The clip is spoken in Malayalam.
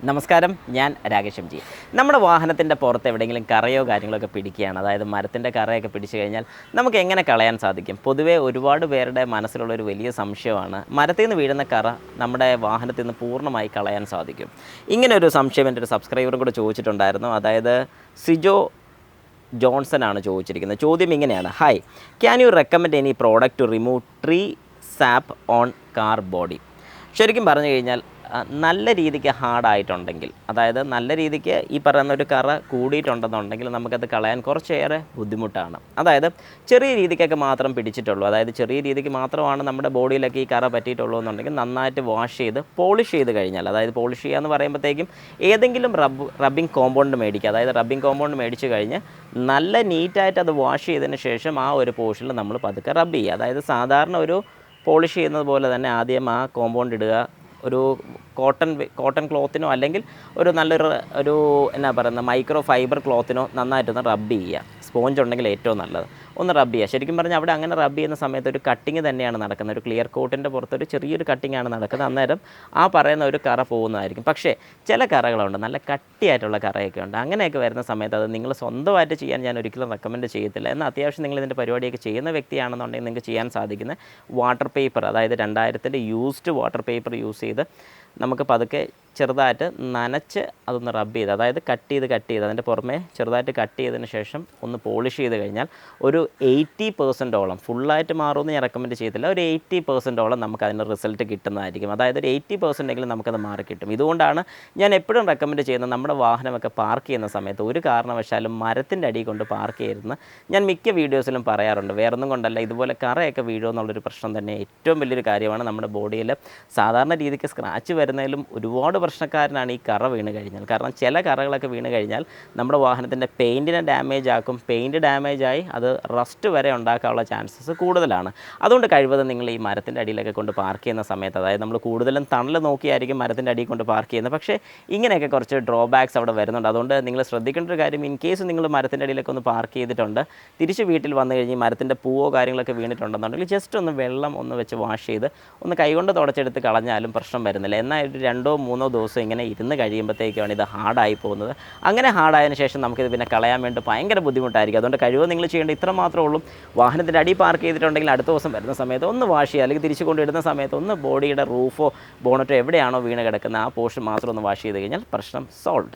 നമസ്കാരം, ഞാൻ രാകേഷ് എം ജി. നമ്മുടെ വാഹനത്തിൻ്റെ പുറത്ത് എവിടെയെങ്കിലും കറയോ കാര്യങ്ങളൊക്കെ പിടിക്കുകയാണ്, അതായത് മരത്തിൻ്റെ കറയൊക്കെ പിടിച്ചു കഴിഞ്ഞാൽ നമുക്ക് എങ്ങനെ കളയാൻ സാധിക്കും? പൊതുവേ ഒരുപാട് പേരുടെ മനസ്സിലുള്ളൊരു വലിയ സംശയമാണ്, മരത്തിൽ നിന്ന് വീഴുന്ന കറ നമ്മുടെ വാഹനത്തിൽ നിന്ന് പൂർണ്ണമായി കളയാൻ സാധിക്കും. ഇങ്ങനൊരു സംശയം എൻ്റെ ഒരു സബ്സ്ക്രൈബറും കൂടെ ചോദിച്ചിട്ടുണ്ടായിരുന്നു. അതായത് സിജോ ജോൺസൺ ആണ് ചോദിച്ചിരിക്കുന്നത്. ചോദ്യം ഇങ്ങനെയാണ്: hi, can you recommend any product to remove tree sap on car body? ശരിക്കും പറഞ്ഞു കഴിഞ്ഞാൽ നല്ല രീതിക്ക് ഹാർഡായിട്ടുണ്ടെങ്കിൽ, അതായത് നല്ല രീതിക്ക് ഈ പറയുന്ന ഒരു കറ കൂടിയിട്ടുണ്ടെന്നുണ്ടെങ്കിൽ നമുക്കത് കളയാൻ കുറച്ചേറെ ബുദ്ധിമുട്ടാണ്. അതായത് ചെറിയ രീതിക്കൊക്കെ മാത്രം പിടിച്ചിട്ടുള്ളൂ, അതായത് ചെറിയ രീതിക്ക് മാത്രമാണ് നമ്മുടെ ബോഡിയിലൊക്കെ ഈ കറ പറ്റിയിട്ടുള്ളൂ എന്നുണ്ടെങ്കിൽ നന്നായിട്ട് വാഷ് ചെയ്ത് പോളിഷ് ചെയ്ത് കഴിഞ്ഞാൽ, അതായത് പോളിഷ് ചെയ്യുക എന്ന് പറയുമ്പോഴത്തേക്കും ഏതെങ്കിലും റബ്ബിംഗ് കോമ്പൗണ്ട് മേടിക്കുക. അതായത് റബ്ബിംഗ് കോമ്പൗണ്ട് മേടിച്ച് കഴിഞ്ഞ് നല്ല നീറ്റായിട്ട് അത് വാഷ് ചെയ്തതിന് ശേഷം ആ ഒരു പോർഷനിൽ നമ്മൾ പതുക്കെ റബ്ബ് ചെയ്യുക. അതായത് സാധാരണ ഒരു പോളിഷ് ചെയ്യുന്നത് പോലെ തന്നെ ആദ്യം ആ കോമ്പൗണ്ട് ഇടുക, ഒരു കോട്ടൺ ക്ലോത്തിനോ അല്ലെങ്കിൽ ഒരു നല്ലൊരു എന്നാ പറയുന്നത് മൈക്രോ ഫൈബർ ക്ലോത്തിനോ നന്നായിട്ടൊന്ന് റബ്ബ് ചെയ്യുക. സ്പോഞ്ച് ഉണ്ടെങ്കിൽ ഏറ്റവും നല്ലത് ഒന്ന് റബ്ബ് ചെയ്യുക. ശരിക്കും പറഞ്ഞാൽ അവിടെ അങ്ങനെ റബ്ബ് ചെയ്യുന്ന സമയത്ത് ഒരു കട്ടിങ് തന്നെയാണ് നടക്കുന്നത്, ഒരു ക്ലിയർ കോട്ടിൻ്റെ പുറത്തൊരു ചെറിയൊരു കട്ടിങ്ങാണ് നടക്കുന്നത്. അന്നേരം ആ പറയുന്ന ഒരു കറ പോകുന്നതായിരിക്കും. പക്ഷേ ചില കറകളുണ്ട്, നല്ല കട്ടിയായിട്ടുള്ള കറയൊക്കെ ഉണ്ട്. അങ്ങനെയൊക്കെ വരുന്ന സമയത്ത് അത് നിങ്ങൾ സ്വന്തമായിട്ട് ചെയ്യാൻ ഞാൻ ഒരിക്കലും റെക്കമെൻഡ് ചെയ്യത്തില്ല. എന്നാൽ അത്യാവശ്യം നിങ്ങൾ ഇതിൻ്റെ പരിപാടിയൊക്കെ ചെയ്യുന്ന വ്യക്തിയാണെന്നുണ്ടെങ്കിൽ നിങ്ങൾക്ക് ചെയ്യാൻ സാധിക്കുന്ന വാട്ടർ പേപ്പർ, അതായത് 2000 യൂസ്ഡ് വാട്ടർ പേപ്പർ യൂസ് ചെയ്ത് നമുക്ക് പതുക്കെ ചെറുതായിട്ട് നനച്ച് അതൊന്ന് റബ്ബ് ചെയ്ത്, അതായത് കട്ട് ചെയ്ത് അതിൻ്റെ പുറമെ ചെറുതായിട്ട് കട്ട് ചെയ്തതിന് ശേഷം ഒന്ന് പോളിഷ് ചെയ്ത് കഴിഞ്ഞാൽ ഒരു 80% ഫുള്ളായിട്ട് മാറുമെന്ന് ഞാൻ റെക്കമെൻഡ് ചെയ്തില്ല, ഒരു 80% നമുക്ക് അതിൻ്റെ റിസൾട്ട് കിട്ടുന്നതായിരിക്കും. അതായത് ഒരു 80% നമുക്കത് മാറി കിട്ടും. ഇതുകൊണ്ടാണ് ഞാൻ എപ്പോഴും റെക്കമെൻഡ് ചെയ്യുന്നത്, നമ്മുടെ വാഹനമൊക്കെ പാർക്ക് ചെയ്യുന്ന സമയത്ത് ഒരു കാരണവശാലും മരത്തിൻ്റെ അടി കൊണ്ട് പാർക്ക് ചെയ്യരുതെന്ന് ഞാൻ മിക്ക വീഡിയോസിലും പറയാറുണ്ട്. വേറൊന്നും കൊണ്ടല്ല, ഇതുപോലെ കറയൊക്കെ വീഴുമെന്നുള്ളൊരു പ്രശ്നം തന്നെ ഏറ്റവും വലിയൊരു കാര്യമാണ്. നമ്മുടെ ബോഡിയിൽ സാധാരണ രീതിക്ക് സ്ക്രാച്ച് വരുന്നതിലും ഒരുപാട് പ്രശ്നക്കാരനാണ് ഈ കറ വീണ് കഴിഞ്ഞാൽ. കാരണം ചില കറകളൊക്കെ വീണ് കഴിഞ്ഞാൽ നമ്മുടെ വാഹനത്തിൻ്റെ പെയിൻറ്റിനെ ഡാമേജ് ആക്കും. പെയിൻറ്റ് ഡാമേജായി അത് റസ്റ്റ് വരെ ഉണ്ടാക്കാനുള്ള ചാൻസസ് കൂടുതലാണ്. അതുകൊണ്ട് കഴിവതും നിങ്ങൾ ഈ മരത്തിൻ്റെ അടിയിലൊക്കെ കൊണ്ട് പാർക്ക് ചെയ്യുന്ന സമയത്ത്, അതായത് നമ്മൾ കൂടുതലും തണൽ നോക്കിയായിരിക്കും മരത്തിൻ്റെ അടിയിൽ കൊണ്ട് പാർക്ക് ചെയ്യുന്നത്. പക്ഷേ ഇങ്ങനെയൊക്കെ കുറച്ച് ഡ്രോബാക്സ് അവിടെ വരുന്നുണ്ട്. അതുകൊണ്ട് നിങ്ങൾ ശ്രദ്ധിക്കേണ്ട ഒരു കാര്യം, ഇൻ കേസ് നിങ്ങൾ മരത്തിൻ്റെ അടിയിലൊക്കെ ഒന്ന് പാർക്ക് ചെയ്തിട്ടുണ്ട്, തിരിച്ച് വീട്ടിൽ വന്നു കഴിഞ്ഞ് മരത്തിൻ്റെ പൂവോ കാര്യങ്ങളൊക്കെ വീണിട്ടുണ്ടെന്നുണ്ടെങ്കിൽ ജസ്റ്റ് ഒന്ന് വെള്ളം ഒന്ന് വെച്ച് വാഷ് ചെയ്ത് ഒന്ന് കൈകൊണ്ട് തുടച്ചെടുത്ത് കളഞ്ഞാലും പ്രശ്നം വരുന്നില്ല. എന്നാൽ ഒരു 2-3 ദിവസം ഇങ്ങനെ ഇരുന്ന് കഴിയുമ്പോഴത്തേക്കാണ് ഇത് ഹാർഡായി പോകുന്നത്. അങ്ങനെ ഹാർഡായതിനു ശേഷം നമുക്കിത് പിന്നെ കളയാൻ വേണ്ടി ഭയങ്കര ബുദ്ധിമുട്ടായിരിക്കും. അതുകൊണ്ട് കഴിവ് നിങ്ങൾ ചെയ്യേണ്ട ഇത്ര മാത്രമേ ഉള്ളൂ: വാഹനത്തിൻ്റെ അടി പാർക്ക് ചെയ്തിട്ടുണ്ടെങ്കിൽ അടുത്ത ദിവസം വരുന്ന സമയത്ത് ഒന്ന് വാഷ് ചെയ്യുക, അല്ലെങ്കിൽ തിരിച്ചു കൊണ്ടിടുന്ന സമയത്ത് ഒന്ന് ബോഡിയുടെ റൂഫോ ബോണറ്റോ എവിടെയാണോ വീണ് കിടക്കുന്നത് ആ പോർഷൻ മാത്രം ഒന്ന് വാഷ് ചെയ്ത് കഴിഞ്ഞാൽ പ്രശ്നം സോൾവ്.